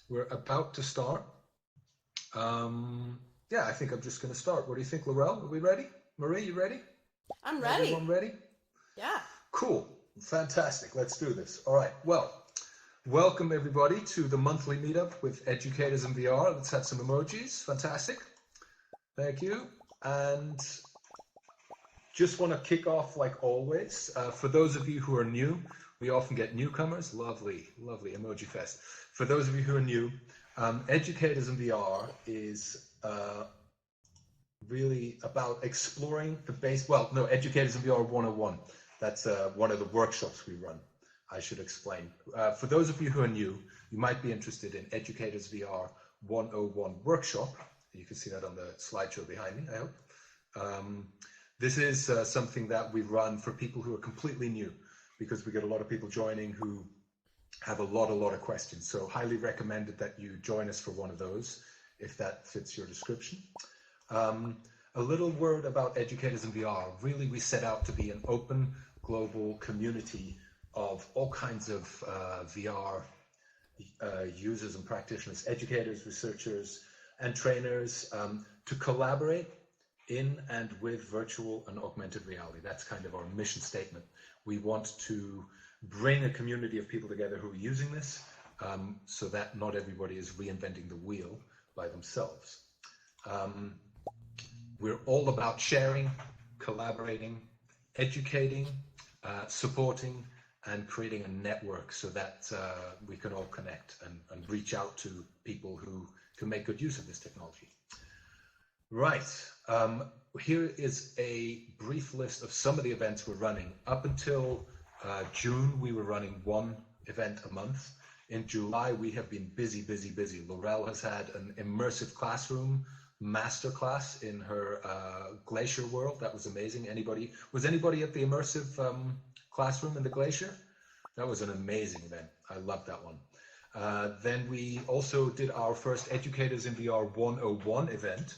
We're about to start. Yeah, I think I'm just going to start. What do you think, Laurel? Are we ready? Marie, you ready? I'm ready. Everyone ready? Yeah. Cool. Fantastic. Let's do this. All right. Well, welcome everybody to the monthly meetup with educators in VR. Let's have some emojis. Fantastic. Thank you. And just want to kick off like always. For those of you who are new, we often get newcomers. Lovely, lovely emoji fest. For those of you who are new, Educators in VR is really about exploring the base. Well, no, Educators in VR 101. That's one of the workshops we run. I should explain. For those of you who are new, you might be interested in Educators VR 101 workshop. You can see that on the slideshow behind me, I hope. This is something that we run for people who are completely new, because we get a lot of people joining who have a lot of questions. So highly recommended that you join us for one of those, if that fits your description. A little word about Educators in VR. Really, we set out to be an open global community of all kinds of VR users and practitioners, educators, researchers, and trainers to collaborate in and with virtual and augmented reality. That's kind of our mission statement. We want to bring a community of people together who are using this so that not everybody is reinventing the wheel by themselves. We're all about sharing, collaborating, educating, supporting, and creating a network so that we can all connect and reach out to people who can make good use of this technology. Right, here is a brief list of some of the events we're running. Up until June, we were running one event a month. In July, we have been busy. Laurel has had an immersive classroom masterclass in her glacier world. That was amazing. Was anybody at the immersive classroom in the glacier? That was an amazing event. I loved that one. Then we also did our first Educators in VR 101 event,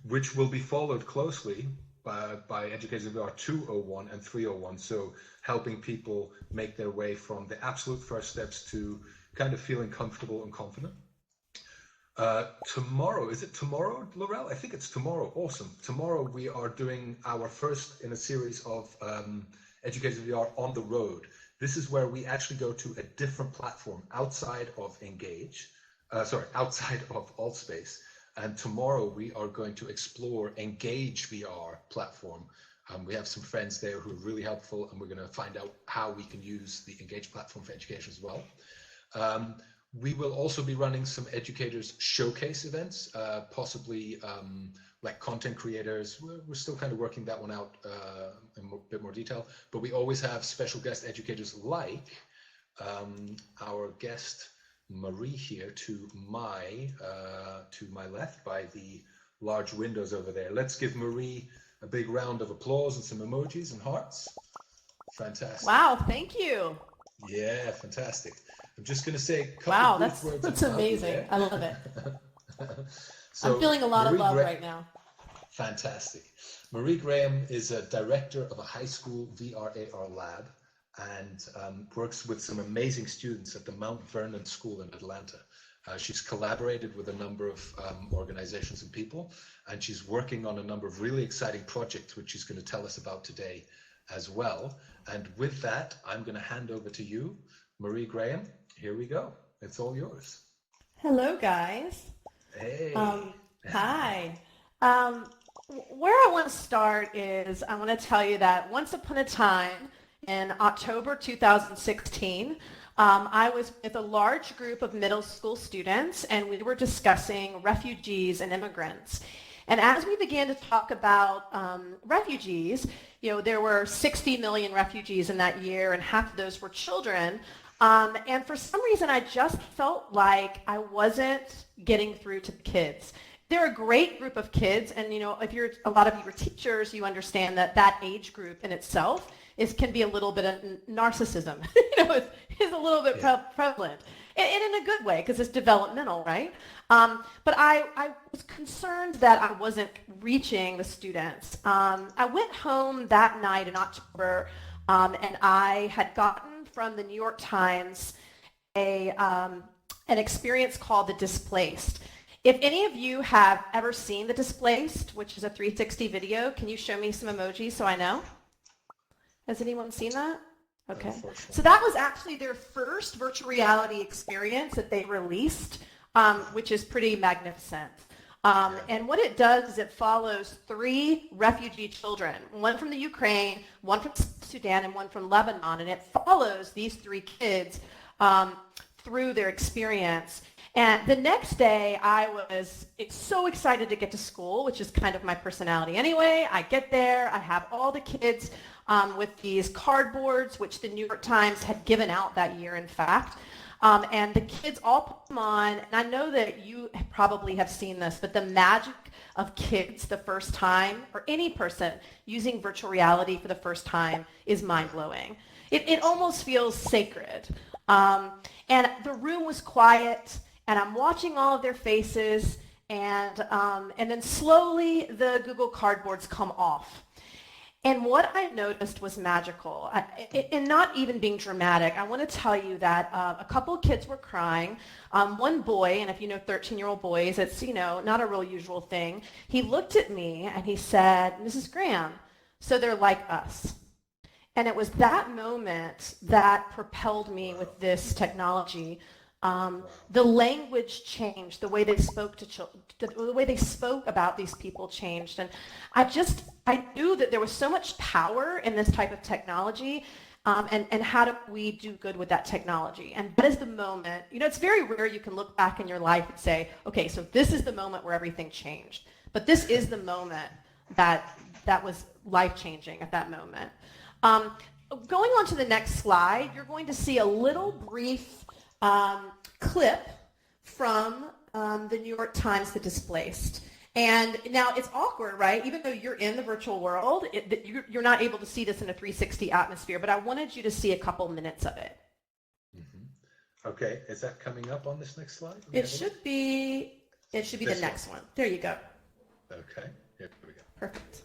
which will be followed closely by Educators in VR 201 and 301. So helping people make their way from the absolute first steps to kind of feeling comfortable and confident. Tomorrow, is it tomorrow, Laurel? I think it's tomorrow. Awesome. Tomorrow we are doing our first in a series of Educators in VR on the road. This is where we actually go to a different platform outside of outside of AltSpace. And tomorrow we are going to explore Engage VR platform. We have some friends there who are really helpful, and we're going to find out how we can use the Engage platform for education as well. We will also be running some educators showcase events, possibly like content creators. We're still kind of working that one out in a bit more detail, but we always have special guest educators like our guest Marie here to my left by the large windows over there. Let's give Marie a big round of applause and some emojis and hearts. Fantastic. Wow, thank you. Yeah, fantastic. I'm just going to say a couple of words. That's amazing. I love it. So I'm feeling a lot of love right now. Fantastic. Marie Graham is a director of a high school VR/AR lab and works with some amazing students at the Mount Vernon School in Atlanta. She's collaborated with a number of organizations and people, and she's working on a number of really exciting projects, which she's going to tell us about today as well. And with that, I'm going to hand over to you, Marie Graham. Here we go. It's all yours. Hello, guys. Hey. Hi. Where I want to start is I want to tell you that once upon a time in October 2016, I was with a large group of middle school students, and we were discussing refugees and immigrants. And as we began to talk about refugees, there were 60 million refugees in that year, and half of those were children. And for some reason, I just felt like I wasn't getting through to the kids. They're a great group of kids, and if a lot of you are teachers, you understand that age group in itself can be a little bit of narcissism. is a little bit prevalent, and in a good way because it's developmental, right? But I was concerned that I wasn't reaching the students. I went home that night in October, and I had gotten from the New York Times a an experience called The Displaced. If any of you have ever seen The Displaced, which is a 360 video, can you show me some emojis so I know? Has anyone seen that? Okay. So that was actually their first virtual reality experience that they released, which is pretty magnificent. And what it does is it follows 3 refugee children, one from the Ukraine, one from Sudan, and one from Lebanon. And it follows these 3 kids through their experience. And the next day, I was so excited to get to school, which is kind of my personality anyway. I get there, I have all the kids with these cardboards, which the New York Times had given out that year, in fact. And the kids all put them on, and I know that you probably have seen this, but the magic of kids the first time, or any person using virtual reality for the first time, is mind-blowing. It almost feels sacred. And the room was quiet, and I'm watching all of their faces, and then slowly the Google Cardboards come off. And what I noticed was magical, and not even being dramatic. I want to tell you that a couple of kids were crying. One boy, and if you know 13-year-old boys, it's, not a real usual thing. He looked at me and he said, "Mrs. Graham, so they're like us." And it was that moment that propelled me with this technology. The language changed, the way they spoke to children, the way they spoke about these people changed. And I knew that there was so much power in this type of technology, and how do we do good with that technology? And that is the moment, it's very rare you can look back in your life and say, okay, so this is the moment where everything changed. But this is the moment that was life-changing at that moment. Going on to the next slide, you're going to see a little brief clip from the New York Times, The Displaced. And now it's awkward, right? Even though you're in the virtual world, you're not able to see this in a 360 atmosphere, but I wanted you to see a couple minutes of it. Mm-hmm. Okay, is that coming up on this next slide? It should be the next one. There you go. Okay, here we go. Perfect.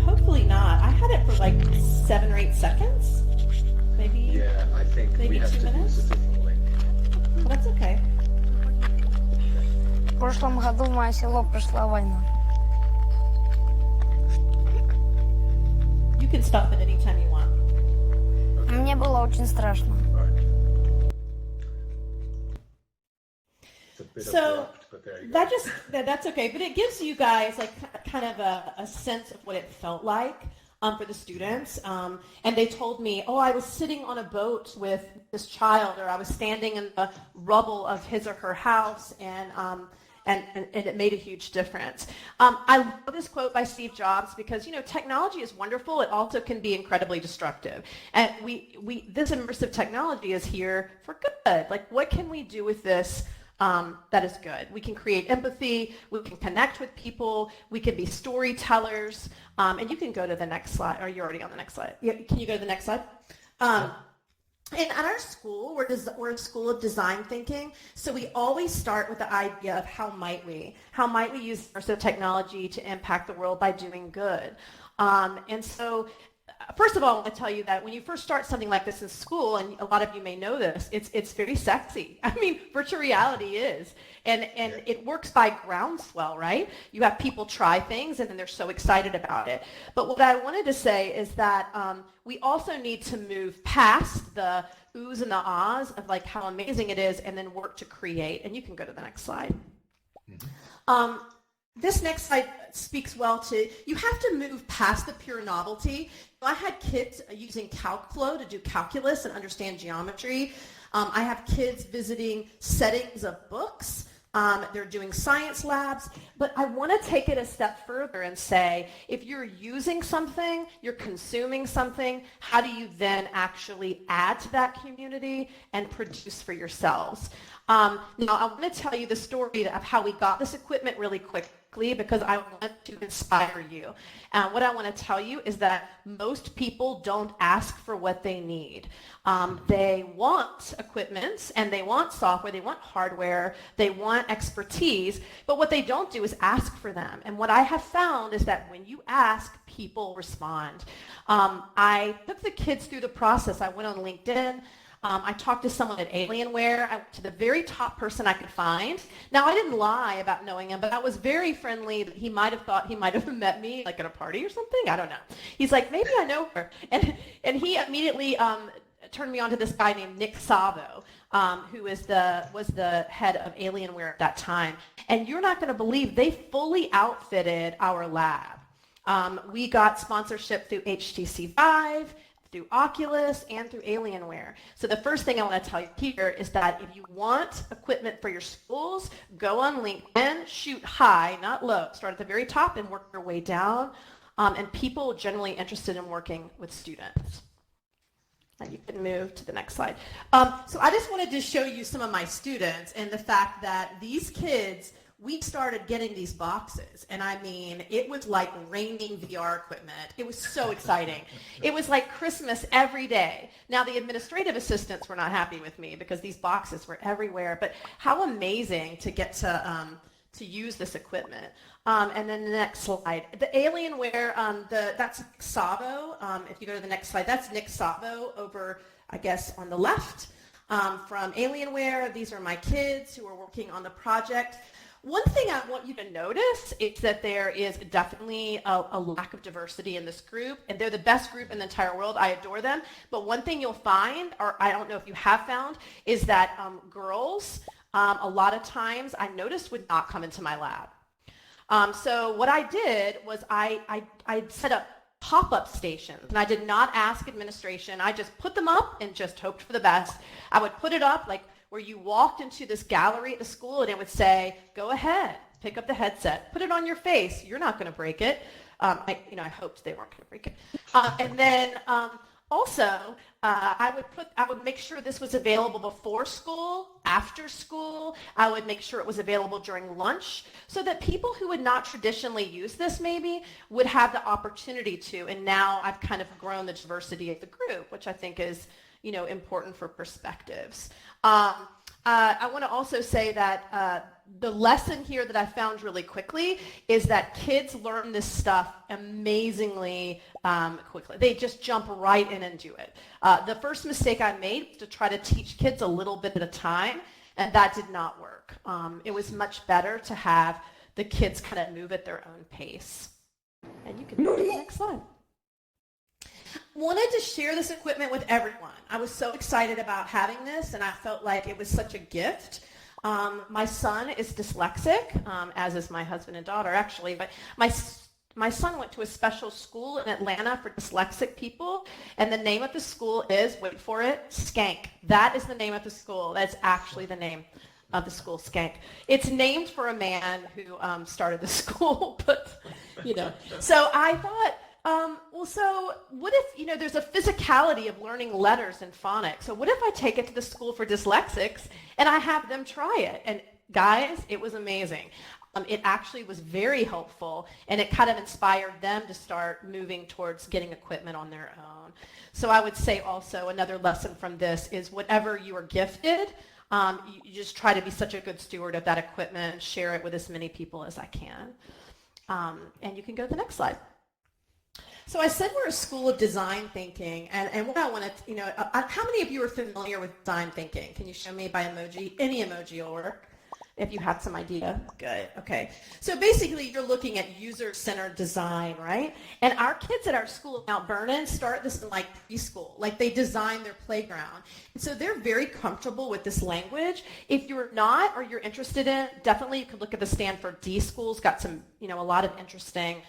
Hopefully not. I had it for like 7 or 8 seconds. Maybe. Yeah, I think maybe we have 2 to minutes. use a different link. Well, that's okay. В прошлом году в мое село пришла война. You can stop it anytime you want. Мне было очень страшно. So that's okay, but it gives you guys like kind of a sense of what it felt like for the students. And they told me, oh, I was sitting on a boat with this child, or I was standing in the rubble of his or her house, and it made a huge difference. I love this quote by Steve Jobs because, you know, technology is wonderful. It also can be incredibly destructive. And this immersive technology is here for good. Like, what can we do with this that is good. We can create empathy, we can connect with people, we can be storytellers, and you can go to the next slide, or you're already on the next slide. Yeah, can you go to the next slide? And at our school, we're a school of design thinking, so we always start with the idea of how might we use immersive technology to impact the world by doing good. And so first of all, I want to tell you that when you first start something like this in school, and a lot of you may know this, it's very sexy. I mean, virtual reality is. And it works by groundswell, right? You have people try things and then they're so excited about it. But what I wanted to say is that we also need to move past the oohs and the ahs of like how amazing it is and then work to create. And you can go to the next slide. This next slide speaks well to, you have to move past the pure novelty. I had kids using CalcFlow to do calculus and understand geometry. I have kids visiting settings of books. They're doing science labs. But I want to take it a step further and say, if you're using something, you're consuming something, how do you then actually add to that community and produce for yourselves? Now, I want to tell you the story of how we got this equipment really quickly because I want to inspire you. What I want to tell you is that most people don't ask for what they need. They want equipment and they want software, they want hardware, they want expertise, but what they don't do is ask for them. And what I have found is that when you ask, people respond. I took the kids through the process. I went on LinkedIn. I talked to someone at Alienware. I went to the very top person I could find. Now, I didn't lie about knowing him, but I was very friendly. He might have thought he might have met me like at a party or something. I don't know. He's like, maybe I know her. And he immediately turned me on to this guy named Nick Savo, who was the head of Alienware at that time. And you're not going to believe they fully outfitted our lab. We got sponsorship through HTC Vive, through Oculus, and through Alienware. So the first thing I want to tell you here is that if you want equipment for your schools, go on LinkedIn, shoot high, not low. Start at the very top and work your way down. And people are generally interested in working with students. And you can move to the next slide. So I just wanted to show you some of my students and the fact that these kids, we started getting these boxes, and I mean, it was like raining VR equipment. It was so exciting. It was like Christmas every day. Now, the administrative assistants were not happy with me because these boxes were everywhere, but how amazing to get to use this equipment. And then the next slide. The Alienware, that's Nick Savo. If you go to the next slide, that's Nick Savo over, I guess, on the left from Alienware. These are my kids who are working on the project. One thing I want you to notice is that there is definitely a lack of diversity in this group, and they're the best group in the entire world. I adore them. But one thing you'll find, or I don't know if you have found, is that girls, a lot of times I noticed would not come into my lab. So what I did was I set up pop-up stations, and I did not ask administration. I just put them up and just hoped for the best. I would put it up like where you walked into this gallery at the school and it would say, go ahead, pick up the headset, put it on your face. You're not going to break it. I hoped they weren't going to break it. And then also, I would make sure this was available before school, after school. I would make sure it was available during lunch so that people who would not traditionally use this maybe would have the opportunity to. And now I've kind of grown the diversity of the group, which I think is important for perspectives. I want to also say that the lesson here that I found really quickly is that kids learn this stuff amazingly quickly. They just jump right in and do it. The first mistake I made was to try to teach kids a little bit at a time, and that did not work. It was much better to have the kids kind of move at their own pace. And you can go to the next slide. Wanted to share this equipment with everyone. I was so excited about having this, and I felt like it was such a gift. My son is dyslexic, as is my husband and daughter, actually, but my son went to a special school in Atlanta for dyslexic people, and the name of the school is, wait for it, Skank. That is the name of the school. That's actually the name of the school, Skank. It's named for a man who started the school, but, So I thought, Well, so what if, there's a physicality of learning letters and phonics. So what if I take it to the school for dyslexics and I have them try it? And guys, it was amazing. It actually was very helpful, and it kind of inspired them to start moving towards getting equipment on their own. So I would say also another lesson from this is whatever you are gifted, you just try to be such a good steward of that equipment and share it with as many people as I can. And you can go to the next slide. So I said we're a school of design thinking, and what I want to, how many of you are familiar with design thinking? Can you show me by emoji? Any emoji will work if you have some idea. Good, okay. So basically you're looking at user-centered design, right? And our kids at our school in Mount Vernon start this in like preschool, like they design their playground. And so they're very comfortable with this language. If you're not, or you're interested in it, definitely you could look at the Stanford D schools, got some, a lot of interesting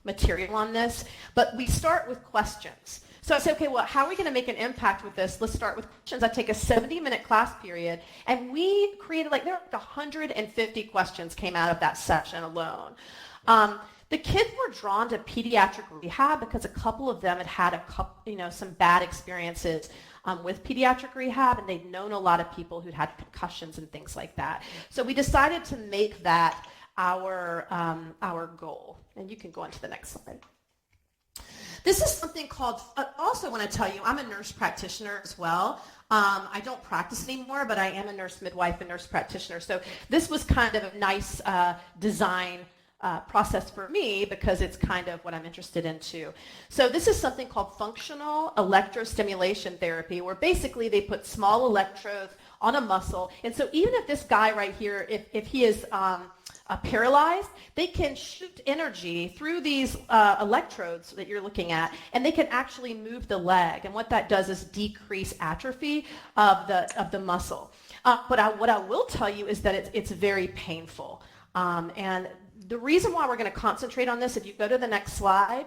material on this, but we start with questions. So I say, okay, well, how are we going to make an impact with this? Let's start with questions. I take a 70-minute class period, and we created, there were 150 questions came out of that session alone. The kids were drawn to pediatric rehab because a couple of them had some bad experiences with pediatric rehab, and they'd known a lot of people who'd had concussions and things like that. So we decided to make that our goal. And you can go on to the next slide. This is something called, also want to tell you, I'm a nurse practitioner as well. I don't practice anymore, but I am a nurse midwife and nurse practitioner. So this was kind of a nice design process for me because it's kind of what I'm interested in too. So this is something called functional electrostimulation therapy, where basically they put small electrodes on a muscle. And so even if this guy right here, if he is paralyzed, they can shoot energy through these electrodes that you're looking at, and they can actually move the leg. And what that does is decrease atrophy of the muscle. But what I will tell you is that it's very painful. And the reason why we're going to concentrate on this, if you go to the next slide,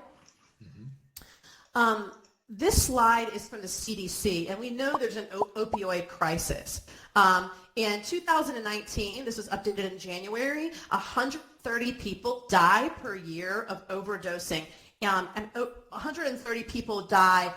this slide is from the CDC, and we know there's an opioid crisis. In 2019, this was updated in January, 130 people die per year of overdosing, and 130 people die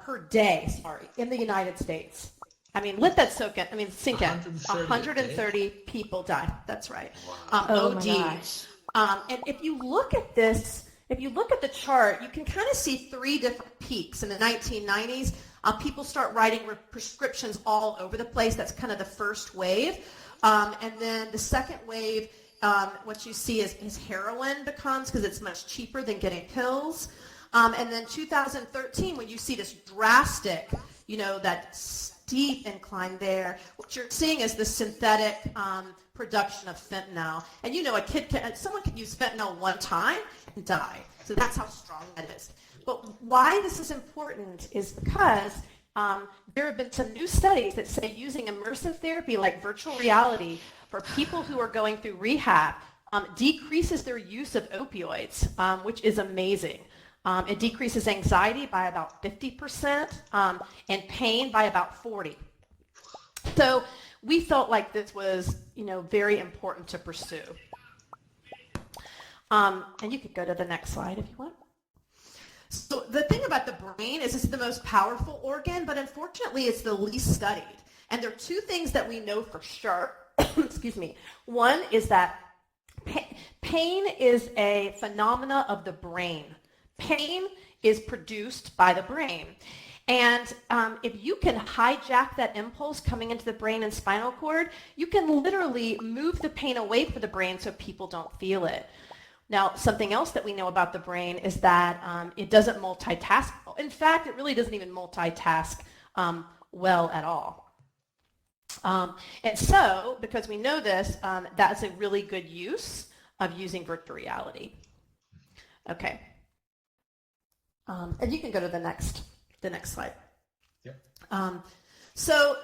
per day, in the United States. I mean, let that sink in. 130 people die. That's right. Oh OD. my gosh. And if you look at this, if you look at the chart, you can kind of see three different peaks. In the 1990s, people start writing prescriptions all over the place. That's kind of the first wave. And then the second wave, what you see is heroin becomes, because it's much cheaper than getting pills. And then 2013, when you see this drastic, that steep incline there, what you're seeing is the synthetic production of fentanyl. And someone can use fentanyl one time and die. So that's how strong that is. But why this is important is because there have been some new studies that say using immersive therapy like virtual reality for people who are going through rehab decreases their use of opioids, which is amazing. It decreases anxiety by about 50% and pain by about 40%. So we felt like this was, very important to pursue. And you could go to the next slide if you want. So the thing about the brain is it's the most powerful organ, but unfortunately it's the least studied. And there are two things that we know for sure. Excuse me. One is that pain is a phenomena of the brain. Pain is produced by the brain. And if you can hijack that impulse coming into the brain and spinal cord, you can literally move the pain away from the brain so people don't feel it. Now, something else that we know about the brain is that it doesn't multitask. In fact, it really doesn't even multitask well at all. And so, because we know this, that's a really good use of using virtual reality. Okay. And you can go to the next slide. Yep. So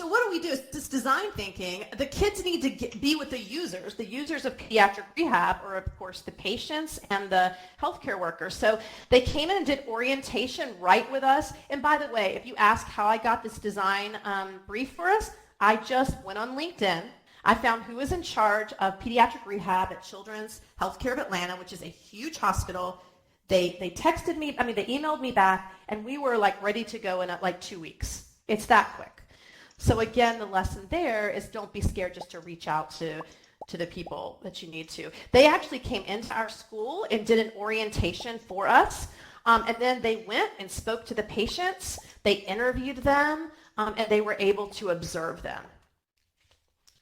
what do we do? Is this design thinking. The kids need to be with the users of pediatric rehab, or of course the patients and the healthcare workers. So they came in and did orientation right with us. And by the way, if you ask how I got this design brief for us, I just went on LinkedIn. I found who was in charge of pediatric rehab at Children's Healthcare of Atlanta, which is a huge hospital. They texted me, they emailed me back, and we were like ready to go in like 2 weeks. It's that quick. So again, the lesson there is don't be scared just to reach out to the people that you need to. They actually came into our school and did an orientation for us. And then they went and spoke to the patients. They interviewed them, and they were able to observe them.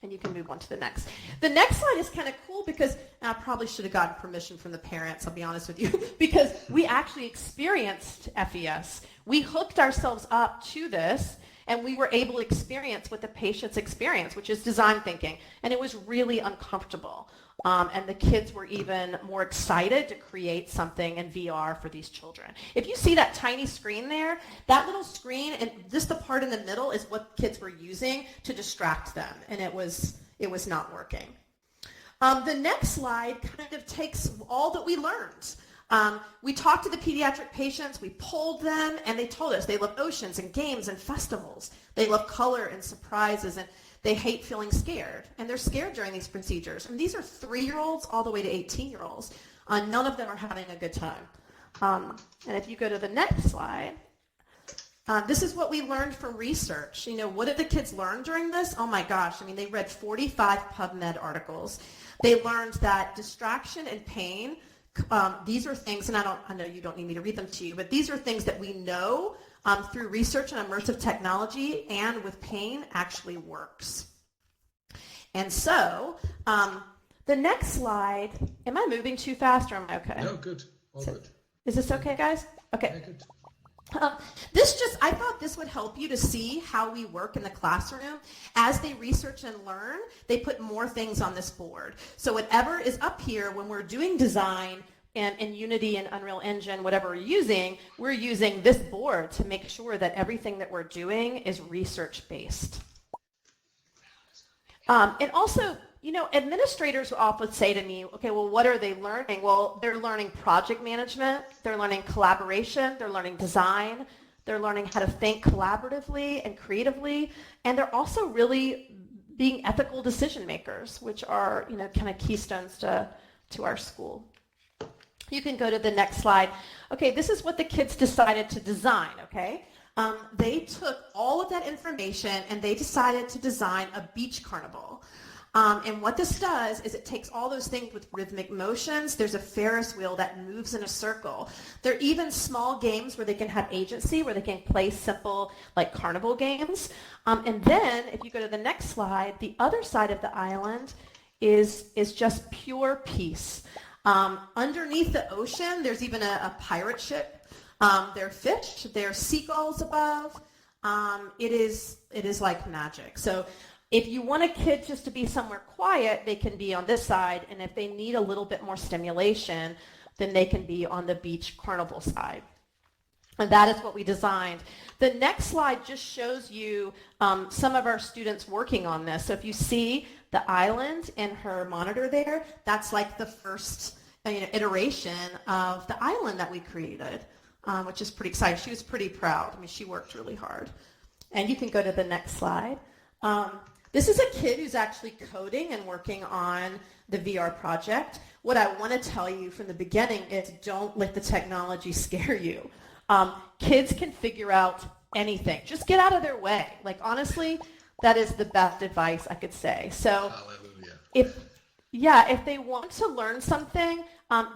And you can move on to the next. The next slide is kind of cool because I probably should have gotten permission from the parents, I'll be honest with you, because we actually experienced FES. We hooked ourselves up to this, and we were able to experience what the patients experience, which is design thinking. And it was really uncomfortable. And the kids were even more excited to create something in VR for these children. If you see that tiny screen there, that little screen and just the part in the middle is what kids were using to distract them. And it was not working. The next slide kind of takes all that we learned. We talked to the pediatric patients, we polled them, and they told us they love oceans and games and festivals. They love color and surprises, and they hate feeling scared. And they're scared during these procedures. And these are 3-year-olds all the way to 18-year-olds. None of them are having a good time. And if you go to the next slide, this is what we learned from research. What did the kids learn during this? Oh my gosh, they read 45 PubMed articles. They learned that distraction and pain, these are things, and I know you don't need me to read them to you, but these are things that we know through research and immersive technology and with pain actually works. And so the next slide, am I moving too fast or am I okay? No, good. All good. Is this okay, guys? Okay. Yeah, good. I thought this would help you to see how we work in the classroom. As they research and learn, they put more things on this board. So whatever is up here when we're doing design and in Unity and Unreal Engine, whatever we're using this board to make sure that everything that we're doing is research-based. And also, administrators will often say to me, okay, well, what are they learning? Well, they're learning project management, they're learning collaboration, they're learning design, they're learning how to think collaboratively and creatively, and they're also really being ethical decision makers, which are, kind of keystones to our school. You can go to the next slide. Okay, this is what the kids decided to design, okay? They took all of that information and they decided to design a beach carnival. And what this does is it takes all those things with rhythmic motions. There's a Ferris wheel that moves in a circle. There are even small games where they can have agency, where they can play simple, like carnival games. And then, if you go to the next slide, the other side of the island is just pure peace. Underneath the ocean, there's even a pirate ship. There are fish. There are seagulls above. It is like magic. So if you want a kid just to be somewhere quiet, they can be on this side. And if they need a little bit more stimulation, then they can be on the beach carnival side. And that is what we designed. The next slide just shows you some of our students working on this. So if you see the island in her monitor there, that's like the first iteration of the island that we created, which is pretty exciting. She was pretty proud. She worked really hard. And you can go to the next slide. This is a kid who's actually coding and working on the VR project. What I want to tell you from the beginning is don't let the technology scare you. Kids can figure out anything. Just get out of their way. Honestly, that is the best advice I could say. So if they want to learn something,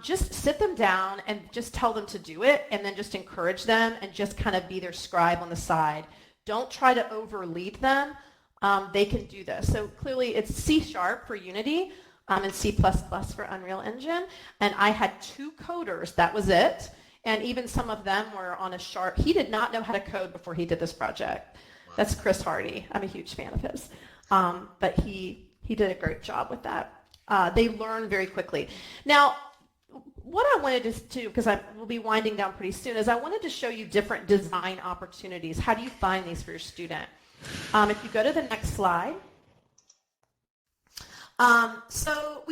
just sit them down and just tell them to do it, and then just encourage them and just kind of be their scribe on the side. Don't try to overlead them. They can do this. So clearly it's C# for Unity and C++ for Unreal Engine. And I had 2 coders. That was it. And even some of them were on a sharp. He did not know how to code before he did this project. Wow. That's Chris Hardy. I'm a huge fan of his. But he did a great job with that. They learn very quickly. Now, what I wanted to do, because we'll be winding down pretty soon, is I wanted to show you different design opportunities. How do you find these for your student? If you go to the next slide. So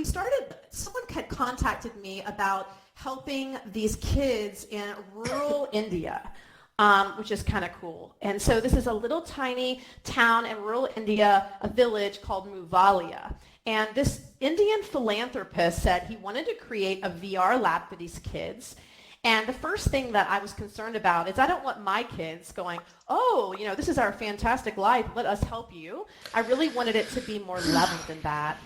someone had contacted me about helping these kids in rural India, which is kind of cool. And so this is a little tiny town in rural India, a village called Muvalia. And this Indian philanthropist said he wanted to create a VR lab for these kids. And the first thing that I was concerned about is I don't want my kids going, oh, this is our fantastic life, let us help you. I really wanted it to be more level than that.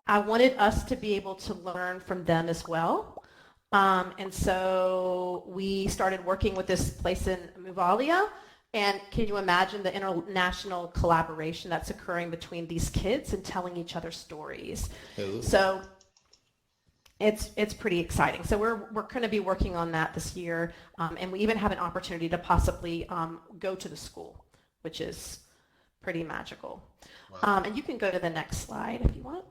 I wanted us to be able to learn from them as well. And so we started working with this place in Muvalia. And can you imagine the international collaboration that's occurring between these kids and telling each other stories? Hello. So it's pretty exciting. So we're going to be working on that this year. And we even have an opportunity to possibly go to the school, which is pretty magical. Wow. And you can go to the next slide if you want.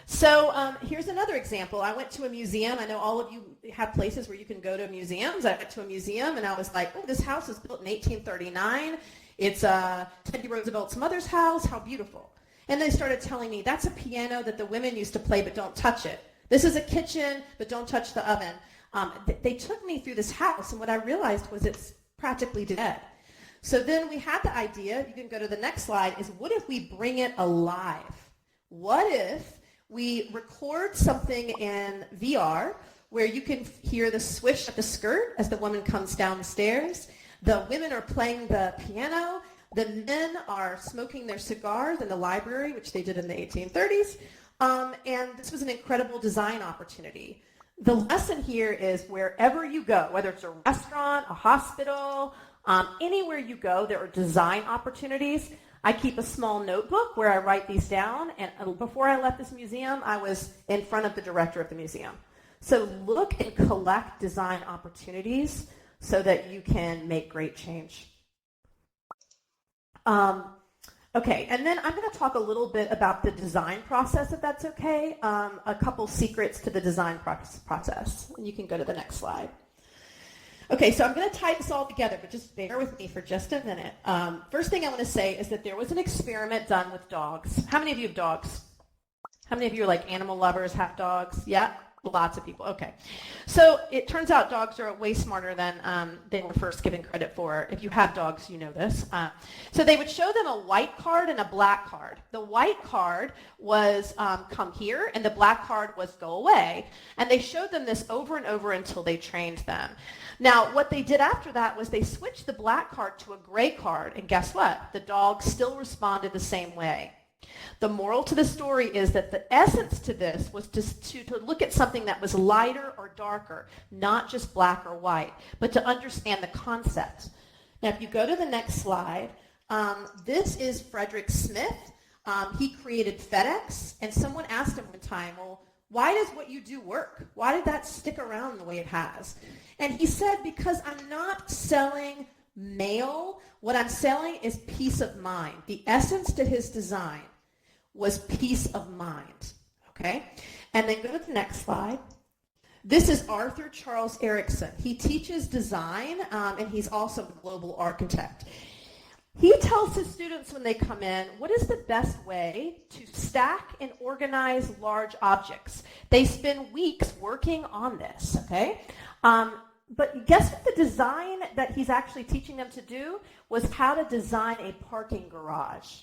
So here's another example. I went to a museum. I know all of you have places where you can go to museums. I went to a museum and I was like, oh, this house was built in 1839. It's Teddy Roosevelt's mother's house. How beautiful. And they started telling me, that's a piano that the women used to play, but don't touch it. This is a kitchen, but don't touch the oven. They took me through this house, and what I realized was it's practically dead. So then we had the idea, you can go to the next slide, is what if we bring it alive? What if we record something in VR where you can hear the swish of the skirt as the woman comes down the stairs. The women are playing the piano. The men are smoking their cigars in the library, which they did in the 1830s. And this was an incredible design opportunity. The lesson here is wherever you go, whether it's a restaurant, a hospital, anywhere you go, there are design opportunities. I keep a small notebook where I write these down, and before I left this museum, I was in front of the director of the museum. So look and collect design opportunities so that you can make great change. Okay, and then I'm going to talk a little bit about the design process, if that's okay. A couple secrets to the design process. And you can go to the next slide. Okay, so I'm going to tie this all together, but just bear with me for just a minute. First thing I want to say is that there was an experiment done with dogs. How many of you have dogs? How many of you are like animal lovers, have dogs? Yeah? Lots of people. Okay. So it turns out dogs are way smarter than they were first given credit for. If you have dogs, you know this. So they would show them a white card and a black card. The white card was come here, and the black card was go away. And they showed them this over and over until they trained them. Now, what they did after that was they switched the black card to a gray card. And guess what? The dog still responded the same way. The moral to the story is that the essence to this was to look at something that was lighter or darker, not just black or white, but to understand the concept. Now, if you go to the next slide, this is Frederick Smith. He created FedEx, and someone asked him one time, well, why does what you do work? Why did that stick around the way it has? And he said, because I'm not selling mail. What I'm selling is peace of mind. The essence to his design was peace of mind, okay? And then go to the next slide. This is Arthur Charles Erickson. He teaches design, and he's also a global architect. He tells his students when they come in, what is the best way to stack and organize large objects? They spend weeks working on this, okay? But guess what the design that he's actually teaching them to do was how to design a parking garage.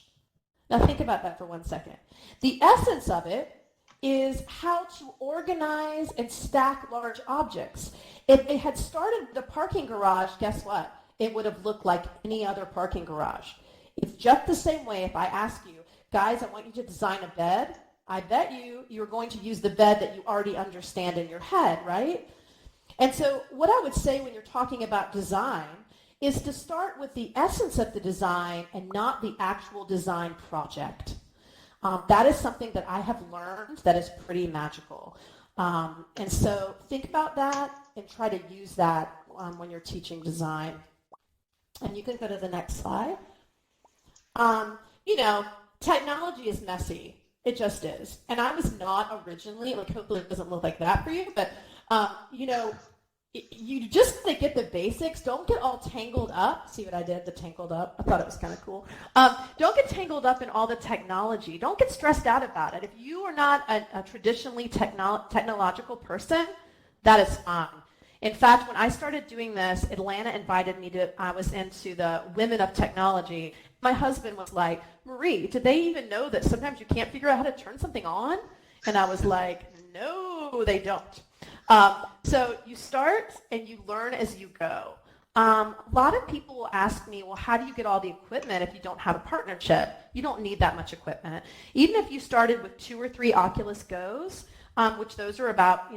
Now think about that for 1 second. The essence of it is how to organize and stack large objects. If they had started with a parking garage, guess what? It would have looked like any other parking garage. It's just the same way if I ask you, guys, I want you to design a bed. I bet you're going to use the bed that you already understand in your head, right? And so what I would say when you're talking about design is to start with the essence of the design and not the actual design project. That is something that I have learned that is pretty magical. And so think about that and try to use that when you're teaching design. And you can go to the next slide. Technology is messy. It just is. And I was not originally, hopefully it doesn't look like that for you, but you just get the basics. Don't get all tangled up. See what I did? The tangled up. I thought it was kind of cool. Don't get tangled up in all the technology. Don't get stressed out about it. If you are not a traditionally technological person, that is fine. In fact, when I started doing this, Atlanta invited me to, I was into the Women of Technology. My husband was like, Marie, did they even know that sometimes you can't figure out how to turn something on? And I was like, no, they don't. So you start and you learn as you go. A lot of people will ask me, well, how do you get all the equipment if you don't have a partnership? You don't need that much equipment. Even if you started with 2 or 3 Oculus Go's, which those are about,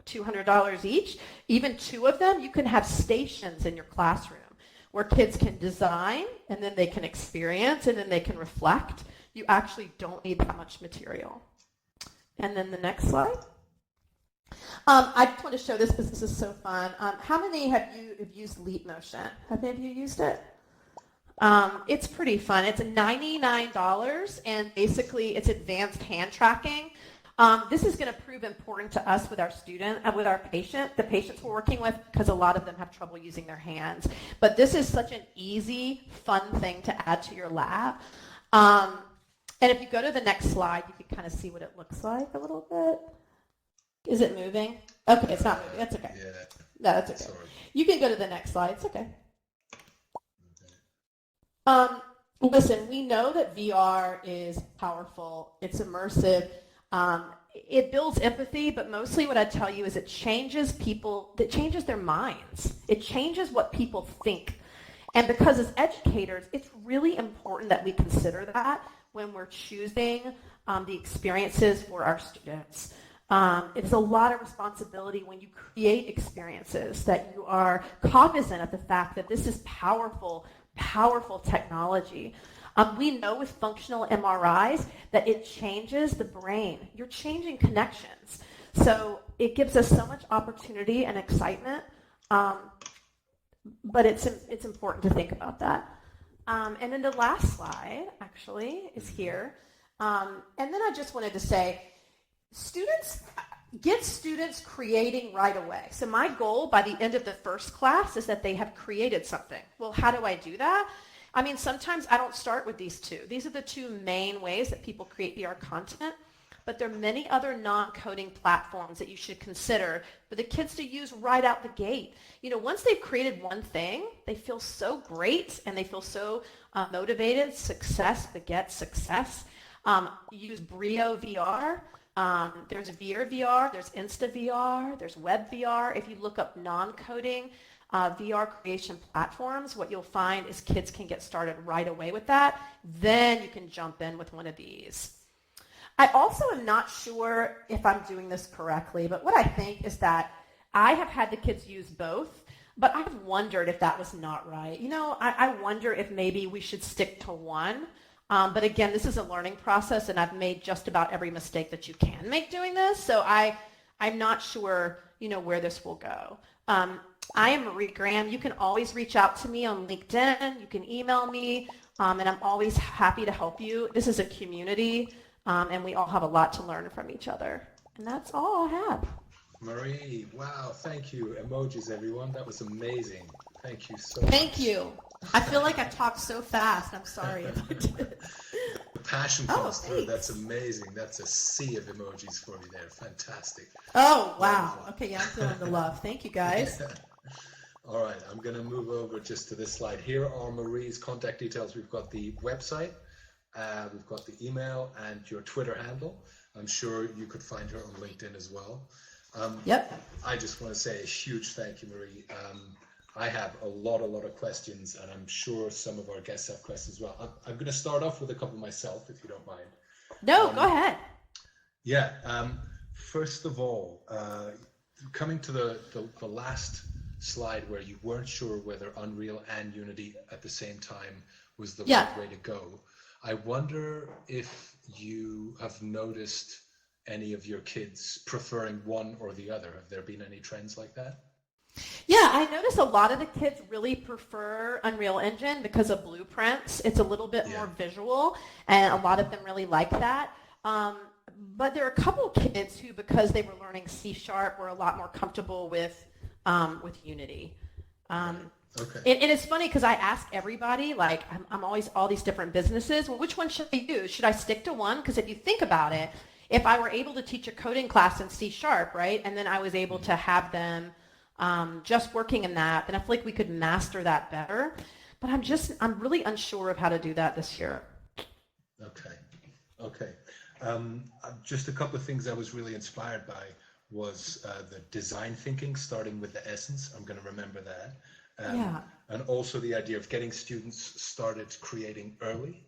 $200 each, even 2 of them, you can have stations in your classroom where kids can design and then they can experience and then they can reflect. You actually don't need that much material. And then the next slide. I just want to show this because this is so fun. How many have used Leap Motion? Have any of you used it? It's pretty fun. It's $99, and basically it's advanced hand tracking. This is going to prove important to us with our the patients we're working with, because a lot of them have trouble using their hands. But this is such an easy, fun thing to add to your lab. And if you go to the next slide, you can kind of see what it looks like a little bit. Is it moving? Okay, it's not moving. That's okay. Yeah. No, that's okay. Sorry. You can go to the next slide. It's okay. Listen, we know that VR is powerful. It's immersive. It builds empathy, but mostly what I tell you is it changes their minds. It changes what people think. And because as educators, it's really important that we consider that when we're choosing the experiences for our students. It's a lot of responsibility when you create experiences that you are cognizant of the fact that this is powerful, powerful technology. We know with functional MRIs that it changes the brain. You're changing connections. So it gives us so much opportunity and excitement, but it's important to think about that. And then the last slide, actually, is here. And then I just wanted to say, get students creating right away. So my goal by the end of the first class is that they have created something. Well, how do I do that? I mean, sometimes I don't start with these 2. These are the 2 main ways that people create VR content, but there are many other non-coding platforms that you should consider for the kids to use right out the gate. Once they've created one thing, they feel so great and they feel so motivated. Success begets success. Use Brio VR. There's Veer VR, there's Insta VR, there's Web VR. If you look up non-coding VR creation platforms, what you'll find is kids can get started right away with that. Then you can jump in with one of these. I also am not sure if I'm doing this correctly, but what I think is that I have had the kids use both, but I've wondered if that was not right. I wonder if maybe we should stick to one. But again, this is a learning process, and I've made just about every mistake that you can make doing this. So I'm not sure, where this will go. I am Marie Graham. You can always reach out to me on LinkedIn. You can email me, and I'm always happy to help you. This is a community, and we all have a lot to learn from each other. And that's all I have. Marie, wow, thank you. Emojis, everyone. That was amazing. Thank you so much. Thank you. I feel like I talked so fast. I'm sorry if I did. The passion comes through. Thanks. That's amazing. That's a sea of emojis for you there. Fantastic. Oh, wow. Okay, yeah, I'm feeling the love. Thank you, guys. All right, I'm going to move over just to this slide. Here are Marie's contact details. We've got the website, we've got the email, and your Twitter handle. I'm sure you could find her on LinkedIn as well. Yep. I just want to say a huge thank you, Marie. I have a lot of questions, and I'm sure some of our guests have questions as well. I'm going to start off with a couple myself, if you don't mind. No, go ahead. Yeah. First of all, coming to the last slide where you weren't sure whether Unreal and Unity at the same time was the right way to go. I wonder if you have noticed any of your kids preferring one or the other. Have there been any trends like that? Yeah, I notice a lot of the kids really prefer Unreal Engine because of blueprints. It's a little bit more visual, and a lot of them really like that. But there are a couple of kids who, because they were learning C#, were a lot more comfortable with Unity. Okay. And it's funny because I ask everybody, like, I'm always all these different businesses, well, which one should I use? Should I stick to one? Because if you think about it, if I were able to teach a coding class in C#, right, and then I was able to have them just working in that, then I feel like we could master that better. But I'm really unsure of how to do that this year. Okay. Just a couple of things I was really inspired by was the design thinking, starting with the essence. I'm going to remember that. Yeah. And also the idea of getting students started creating early.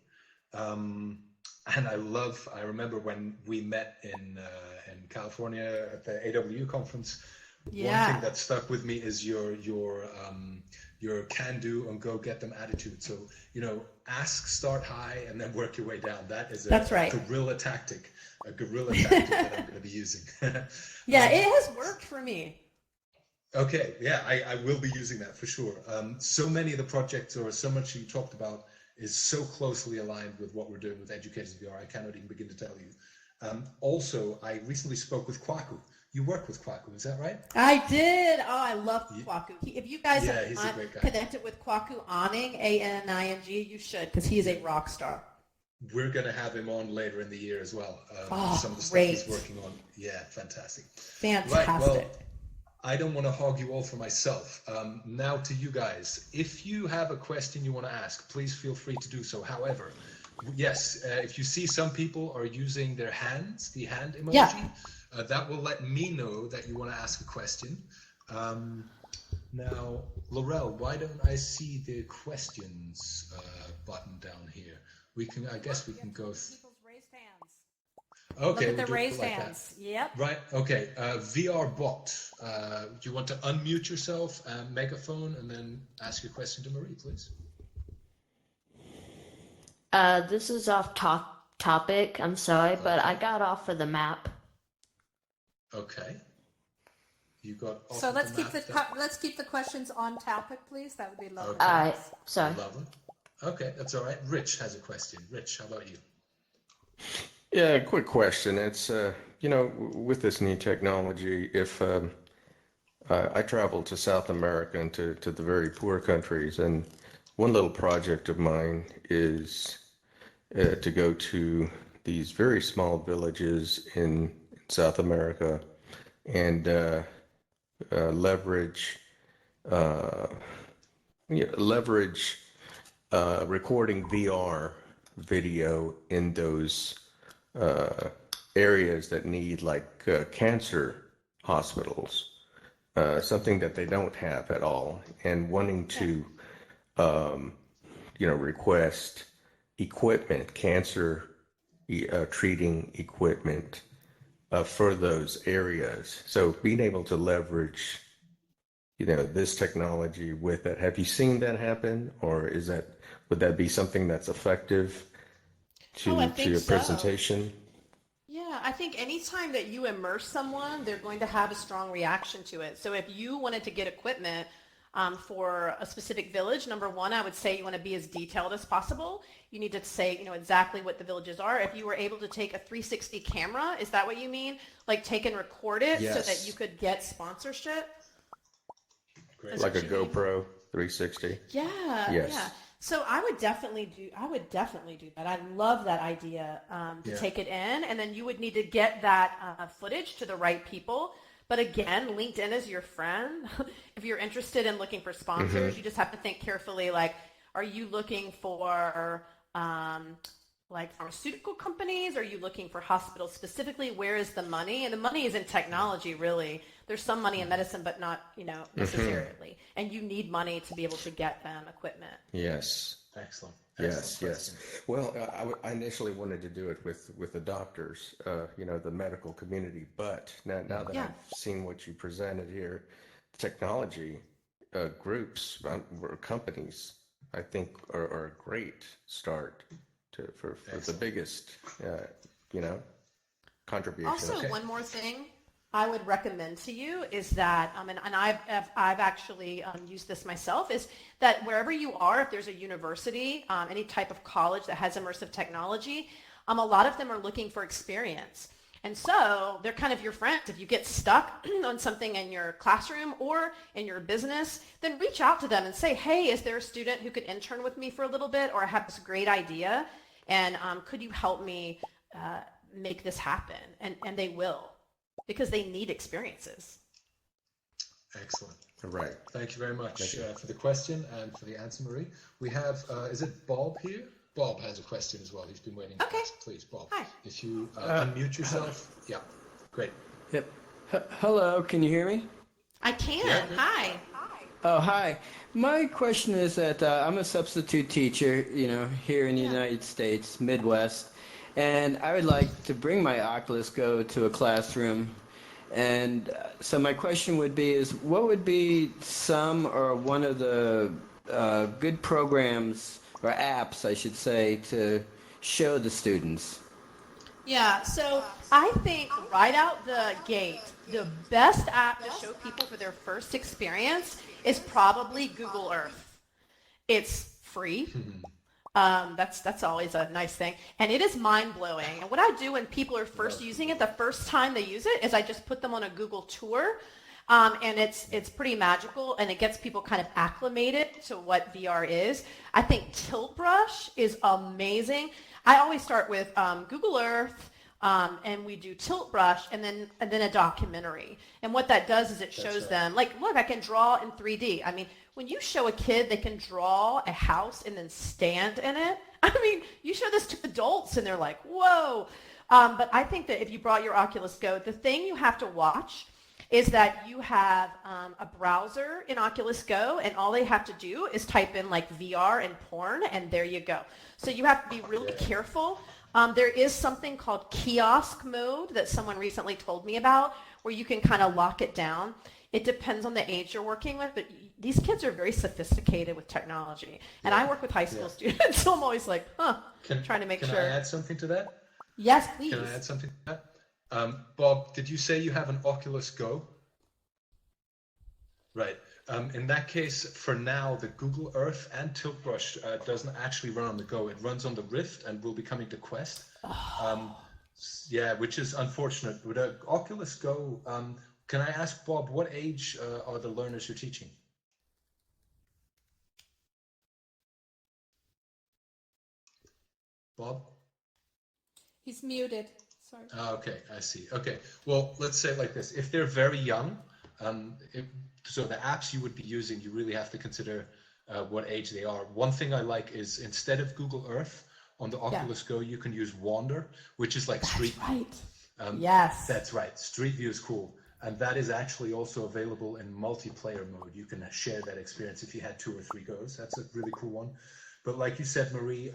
And I remember when we met in California at the AWU conference, one thing that stuck with me is your can-do and go get them attitude. So, ask, start high, and then work your way down. That is a guerrilla tactic that I'm going to be using. Yeah, it has worked for me. Okay, yeah, I will be using that for sure. So many of the projects, or so much you talked about, is so closely aligned with what we're doing with Educators VR. I cannot even begin to tell you. Also, I recently spoke with Kwaku. You work with Kwaku, is that right? I did. Oh, I love Kwaku. If you guys he's a have great guy. connected with Kwaku Aning, A-N-I-N-G, you should, because he is a rock star. We're going to have him on later in the year as well. Some of the stuff he's working on. Yeah, fantastic. Fantastic. Right, well, I don't want to hog you all for myself. Now to you guys. If you have a question you want to ask, please feel free to do so. However, yes, if you see some people are using their hands, the hand emoji, that will let me know that you want to ask a question. Now, Laurel, why don't I see the questions button down here? I guess we can go. People's raised hands. Okay. Look at the raised hands. Yep. Right. Okay. VR bot. Do you want to unmute yourself and megaphone and then ask your question to Marie, please? This is off topic. I'm sorry, but I got off of the map. Okay. You got off So of let's the keep map. let's keep the questions on topic, please. That would be lovely. Okay. All right, sorry. Lovely. Okay, that's all right. Rich has a question. Rich, how about you? Yeah, quick question. It's, with this new technology, if I travel to South America and to the very poor countries, and one little project of mine is to go to these very small villages in South America and leverage recording VR video in those areas that need cancer hospitals, something that they don't have at all, and wanting to request equipment, cancer treating equipment for those areas. So being able to leverage this technology with it. Have you seen that happen, or would that be something that's effective to your presentation? Yeah, I think anytime that you immerse someone, they're going to have a strong reaction to it. So if you wanted to get equipment for a specific village, number one, I would say you want to be as detailed as possible. You need to say, exactly what the villages are. If you were able to take a 360 camera, is that what you mean? Like take and record it so that you could get sponsorship? Like a GoPro 360? Yeah. Yes. Yeah. So I would definitely do that. I love that idea to take it in, and then you would need to get that footage to the right people. But again, LinkedIn is your friend. If you're interested in looking for sponsors, you just have to think carefully, are you looking for pharmaceutical companies? Are you looking for hospitals specifically? Where is the money? And the money is in technology, really. There's some money in medicine, but not, necessarily. And you need money to be able to get them equipment. Yes. Excellent. Yes. Well, I initially wanted to do it with the doctors, the medical community. But now that I've seen what you presented here, technology groups or companies, I think, are a great start for the biggest, contribution. Also, one more thing I would recommend to you is that, and I've actually used this myself, is that wherever you are, if there's a university, any type of college that has immersive technology, a lot of them are looking for experience. And so they're kind of your friends. If you get stuck on something in your classroom or in your business, then reach out to them and say, hey, is there a student who could intern with me for a little bit? Or I have this great idea, and could you help me make this happen? And they will, because they need experiences. Excellent. Right. Thank you very much for the question and for the answer, Marie. We have, is it Bob here? Bob has a question as well. He's been waiting. Okay. Please, Bob. Hi. If you unmute yourself. Yeah. Great. Yep. Hello, can you hear me? I can. Yeah. Hi. Oh, hi. My question is that I'm a substitute teacher, here in the United States, Midwest, and I would like to bring my Oculus Go to a classroom. And so my question would be is what would be some or one of the good programs or apps, I should say, to show the students? Yeah, so I think right out the gate, the best app to show people for their first experience is probably Google Earth. It's free. That's always a nice thing. And it is mind-blowing. And what I do when people are first using it, the first time they use it, is I just put them on a Google tour. And it's pretty magical, and it gets people kind of acclimated to what VR is. I think Tilt Brush is amazing. I always start with Google Earth, and we do Tilt Brush, and then a documentary. And what that does is it shows them, like, look, I can draw in 3D. I mean, when you show a kid they can draw a house and then stand in it, I mean, you show this to adults, and they're like, whoa. But I think that if you brought your Oculus Go, the thing you have to watch is that you have a browser in Oculus Go, and all they have to do is type in like VR and porn, and there you go. So you have to be really careful. There is something called kiosk mode that someone recently told me about, where you can kind of lock it down. It depends on the age you're working with, but these kids are very sophisticated with technology. And I work with high school students, so I'm always like, trying to make sure. Can I add something to that? Yes, please. Can I add something to that? Bob, did you say you have an Oculus Go? Right. In that case, for now, the Google Earth and Tilt Brush doesn't actually run on the Go. It runs on the Rift and will be coming to Quest. Yeah, which is unfortunate. With a Oculus Go, can I ask, Bob, what age are the learners you're teaching? Bob? He's muted. Sorry. Okay, I see. Okay, well, let's say it like this. If they're very young, so the apps you would be using, you really have to consider what age they are. One thing I like is instead of Google Earth on the Oculus Go, you can use Wander, which is like Street View. Yes. That's right. Street View is cool. And that is actually also available in multiplayer mode. You can share that experience if you had 2 or 3 goes. That's a really cool one. But like you said, Marie,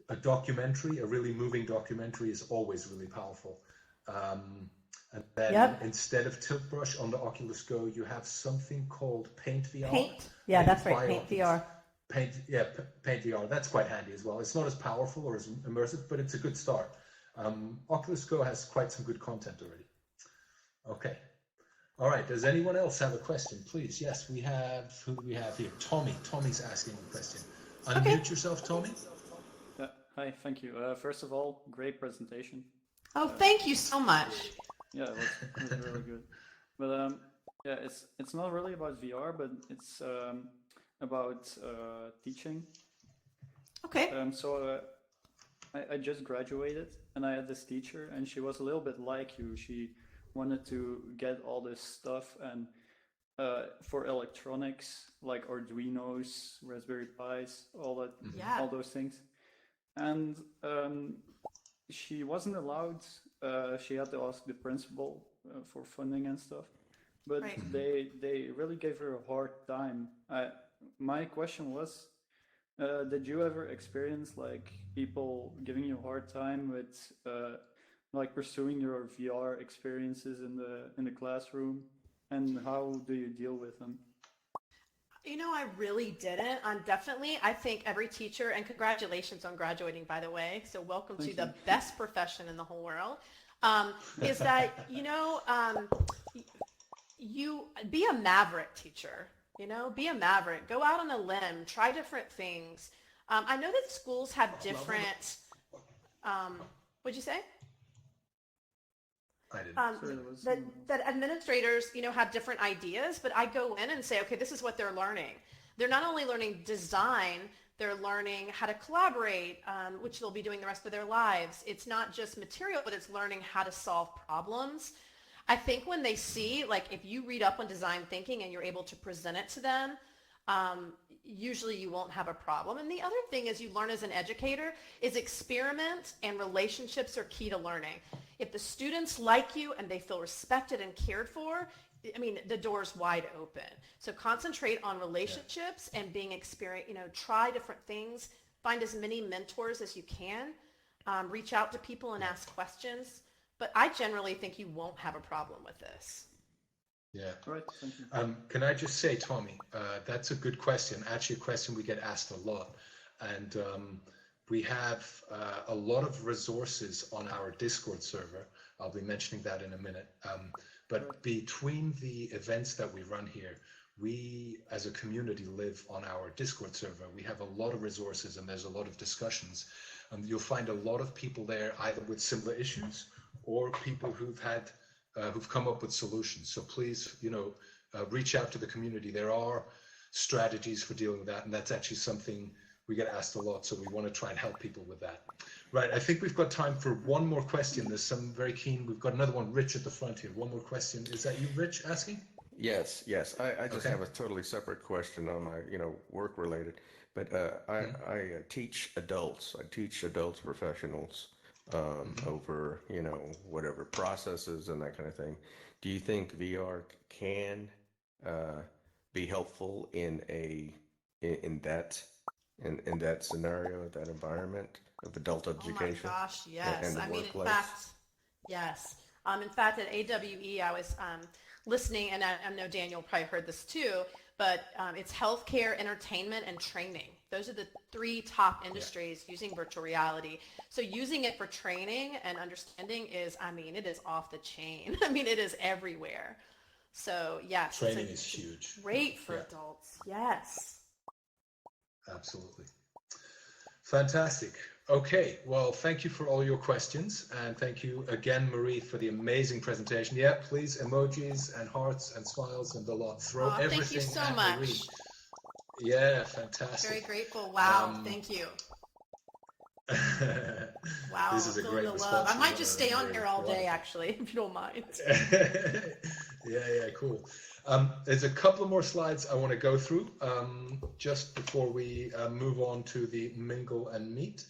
a documentary, a really moving documentary is always really powerful. And then instead of Tilt Brush on the Oculus Go, you have something called Paint VR. Paint? Yeah, that's right, Paint VR. Paint VR. That's quite handy as well. It's not as powerful or as immersive, but it's a good start. Oculus Go has quite some good content already. Okay. All right. Does anyone else have a question? Please. Yes, we have. Who do we have here? Tommy. Tommy's asking a question. Unmute yourself, Tommy. Hi, thank you. First of all, great presentation. Oh, thank you so much. Yeah, it was really good. But yeah, it's not really about VR, but it's about teaching. Okay. So I just graduated, and I had this teacher, and she was a little bit like you. She wanted to get all this stuff and for electronics, like Arduinos, Raspberry Pis, all those things. And she wasn't allowed, she had to ask the principal for funding and stuff, but they really gave her a hard time. My question was, did you ever experience like people giving you a hard time with like pursuing your VR experiences in the classroom, and how do you deal with them? You know, I really didn't. I think every teacher, and congratulations on graduating, by the way. So welcome to the best profession in the whole world. Is that, you be a maverick teacher, be a maverick, go out on a limb, try different things. I know that schools have different, what'd you say? I didn't. That administrators, have different ideas, but I go in and say, okay, this is what they're learning. They're not only learning design, they're learning how to collaborate, which they'll be doing the rest of their lives. It's not just material, but it's learning how to solve problems. I think when they see, like, if you read up on design thinking and you're able to present it to them, usually you won't have a problem. And the other thing is you learn as an educator is experiment, and relationships are key to learning. If the students like you and they feel respected and cared for, I mean, the door's wide open. So concentrate on relationships and being experienced, try different things, find as many mentors as you can, reach out to people and ask questions. But I generally think you won't have a problem with this. Yeah. All right, thank you. Can I just say, Tommy, that's a good question. Actually, a question we get asked a lot. And we have a lot of resources on our Discord server. I'll be mentioning that in a minute. But between the events that we run here, we as a community live on our Discord server. We have a lot of resources and there's a lot of discussions. And you'll find a lot of people there either with similar issues or people who've come up with solutions. So please, reach out to the community. There are strategies for dealing with that, and that's actually something we get asked a lot. So we want to try and help people with that. Right, I think we've got time for one more question. There's some very keen. We've got another one, Rich, at the front here. One more question. Is that you, Rich, asking? Yes. I just have a totally separate question on my, work related. But I teach adults. I teach adults professionals over, whatever processes and that kind of thing. Do you think VR can be helpful in that scenario, that environment of adult education? Oh my gosh, yes. And the I mean, workplace? in fact, yes. In fact, at AWE, I was listening, and I know Daniel probably heard this too, but it's healthcare, entertainment, and training. Those are the three top industries using virtual reality. So using it for training and understanding is, it is off the chain. It is everywhere. So yes. Training is huge. Great for adults. Yes. Absolutely. Fantastic. Okay, well, thank you for all your questions. And thank you again, Marie, for the amazing presentation. Yeah, please, emojis and hearts and smiles and the lot. Throw everything thank you so at much. Marie. Yeah, fantastic. Very grateful. Wow, thank you. Wow, this is a great the response. love. I might just stay on here all day, actually, if you don't mind. Yeah, cool. There's a couple of more slides I want to go through just before we move on to the mingle and meet.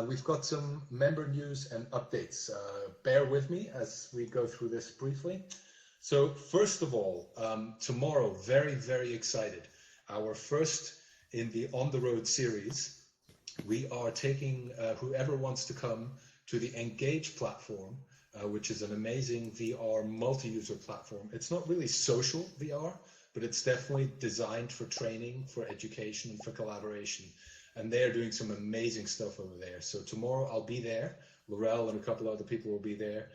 We've got some member news and updates. Bear with me as we go through this briefly. So first of all, tomorrow, very, very excited. Our first in the On the Road series, we are taking whoever wants to come to the Engage platform, which is an amazing VR multi-user platform. It's not really social VR, but it's definitely designed for training, for education, and for collaboration. And they're doing some amazing stuff over there. So tomorrow I'll be there. Laurel and a couple other people will be there.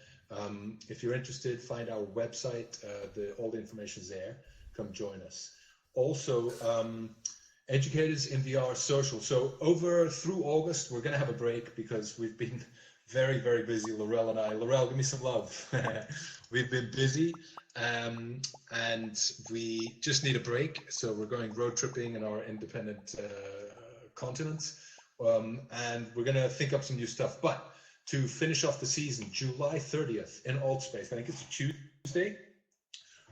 If you're interested, find our website. All the information is there. Come join us. Also, Educators in VR Social. So through August, we're going to have a break because we've been very, very busy, Laurel and I. Laurel, give me some love. We've been busy and we just need a break. So we're going road tripping in our independent continents. And we're going to think up some new stuff. But to finish off the season, July 30th in Altspace, I think it's a Tuesday,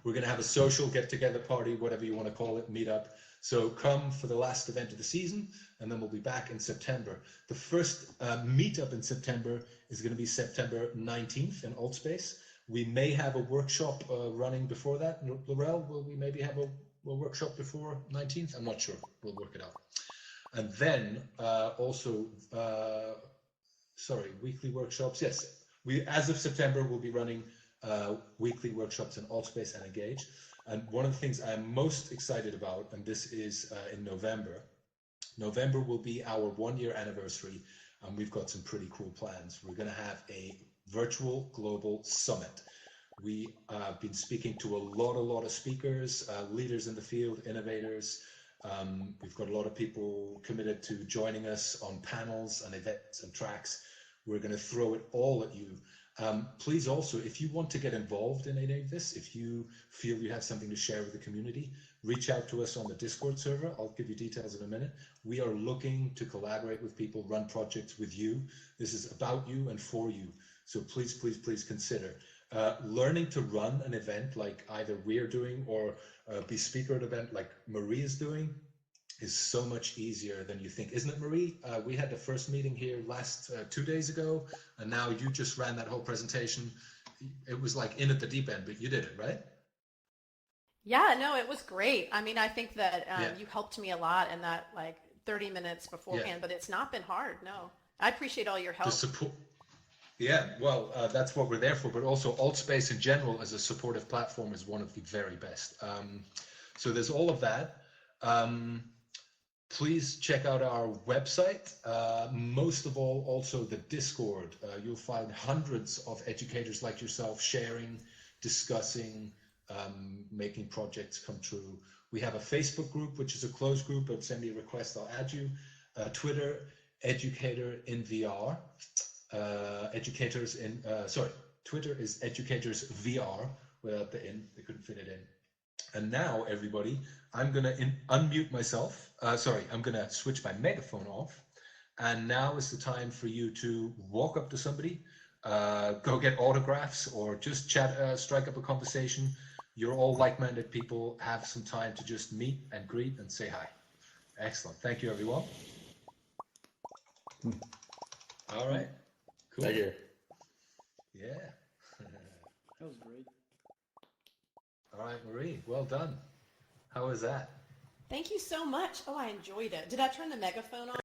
we're going to have a social get-together party, whatever you want to call it, meetup. So come for the last event of the season, and then we'll be back in September. The first meetup in September is going to be September 19th in Altspace. We may have a workshop running before that. Laurel, will we maybe have a workshop before 19th? I'm not sure. We'll work it out. And then weekly workshops. Yes, as of September, we'll be running weekly workshops in Altspace and Engage. And one of the things I'm most excited about, and this is in November. November will be our 1-year anniversary, and we've got some pretty cool plans. We're going to have a virtual global summit. We have been speaking to a lot of speakers, leaders in the field, innovators. We've got a lot of people committed to joining us on panels and events and tracks. We're going to throw it all at you. Please also, if you want to get involved in any of this, if you feel you have something to share with the community, reach out to us on the Discord server. I'll give you details in a minute. We are looking to collaborate with people, run projects with you. This is about you and for you. So please consider learning to run an event like either we're doing or be speaker at an event like Marie is doing. is so much easier than you think, isn't it, Marie? We had the first meeting here last 2 days ago, and now you just ran that whole presentation. It was like in at the deep end, but you did it, right? Yeah, no, it was great. I mean, I think that Yeah. you helped me a lot in that like 30 minutes beforehand, but it's not been hard. No, I appreciate all your The help. support. Yeah, well, that's what we're there for, but also Altspace in general as a supportive platform is one of the very best. So there's all of that. Please check out our website. Most of all, also the Discord. You'll find hundreds of educators like yourself sharing, discussing, making projects come true. We have a Facebook group, which is a closed group, but send me a request, I'll add you. Twitter, Educator in VR. Twitter is Educators VR, without the in, they couldn't fit it in. And now, everybody, I'm going to unmute myself. I'm going to switch my megaphone off. And now is the time for you to walk up to somebody, go get autographs, or just chat, strike up a conversation. You're all like-minded people. Have some time to just meet and greet and say hi. Excellent. Thank you, everyone. All right. Cool. Thank you. Yeah. That was great. All right, Marie, well done. How was that? Thank you so much. Oh, I enjoyed it. Did I turn the megaphone on?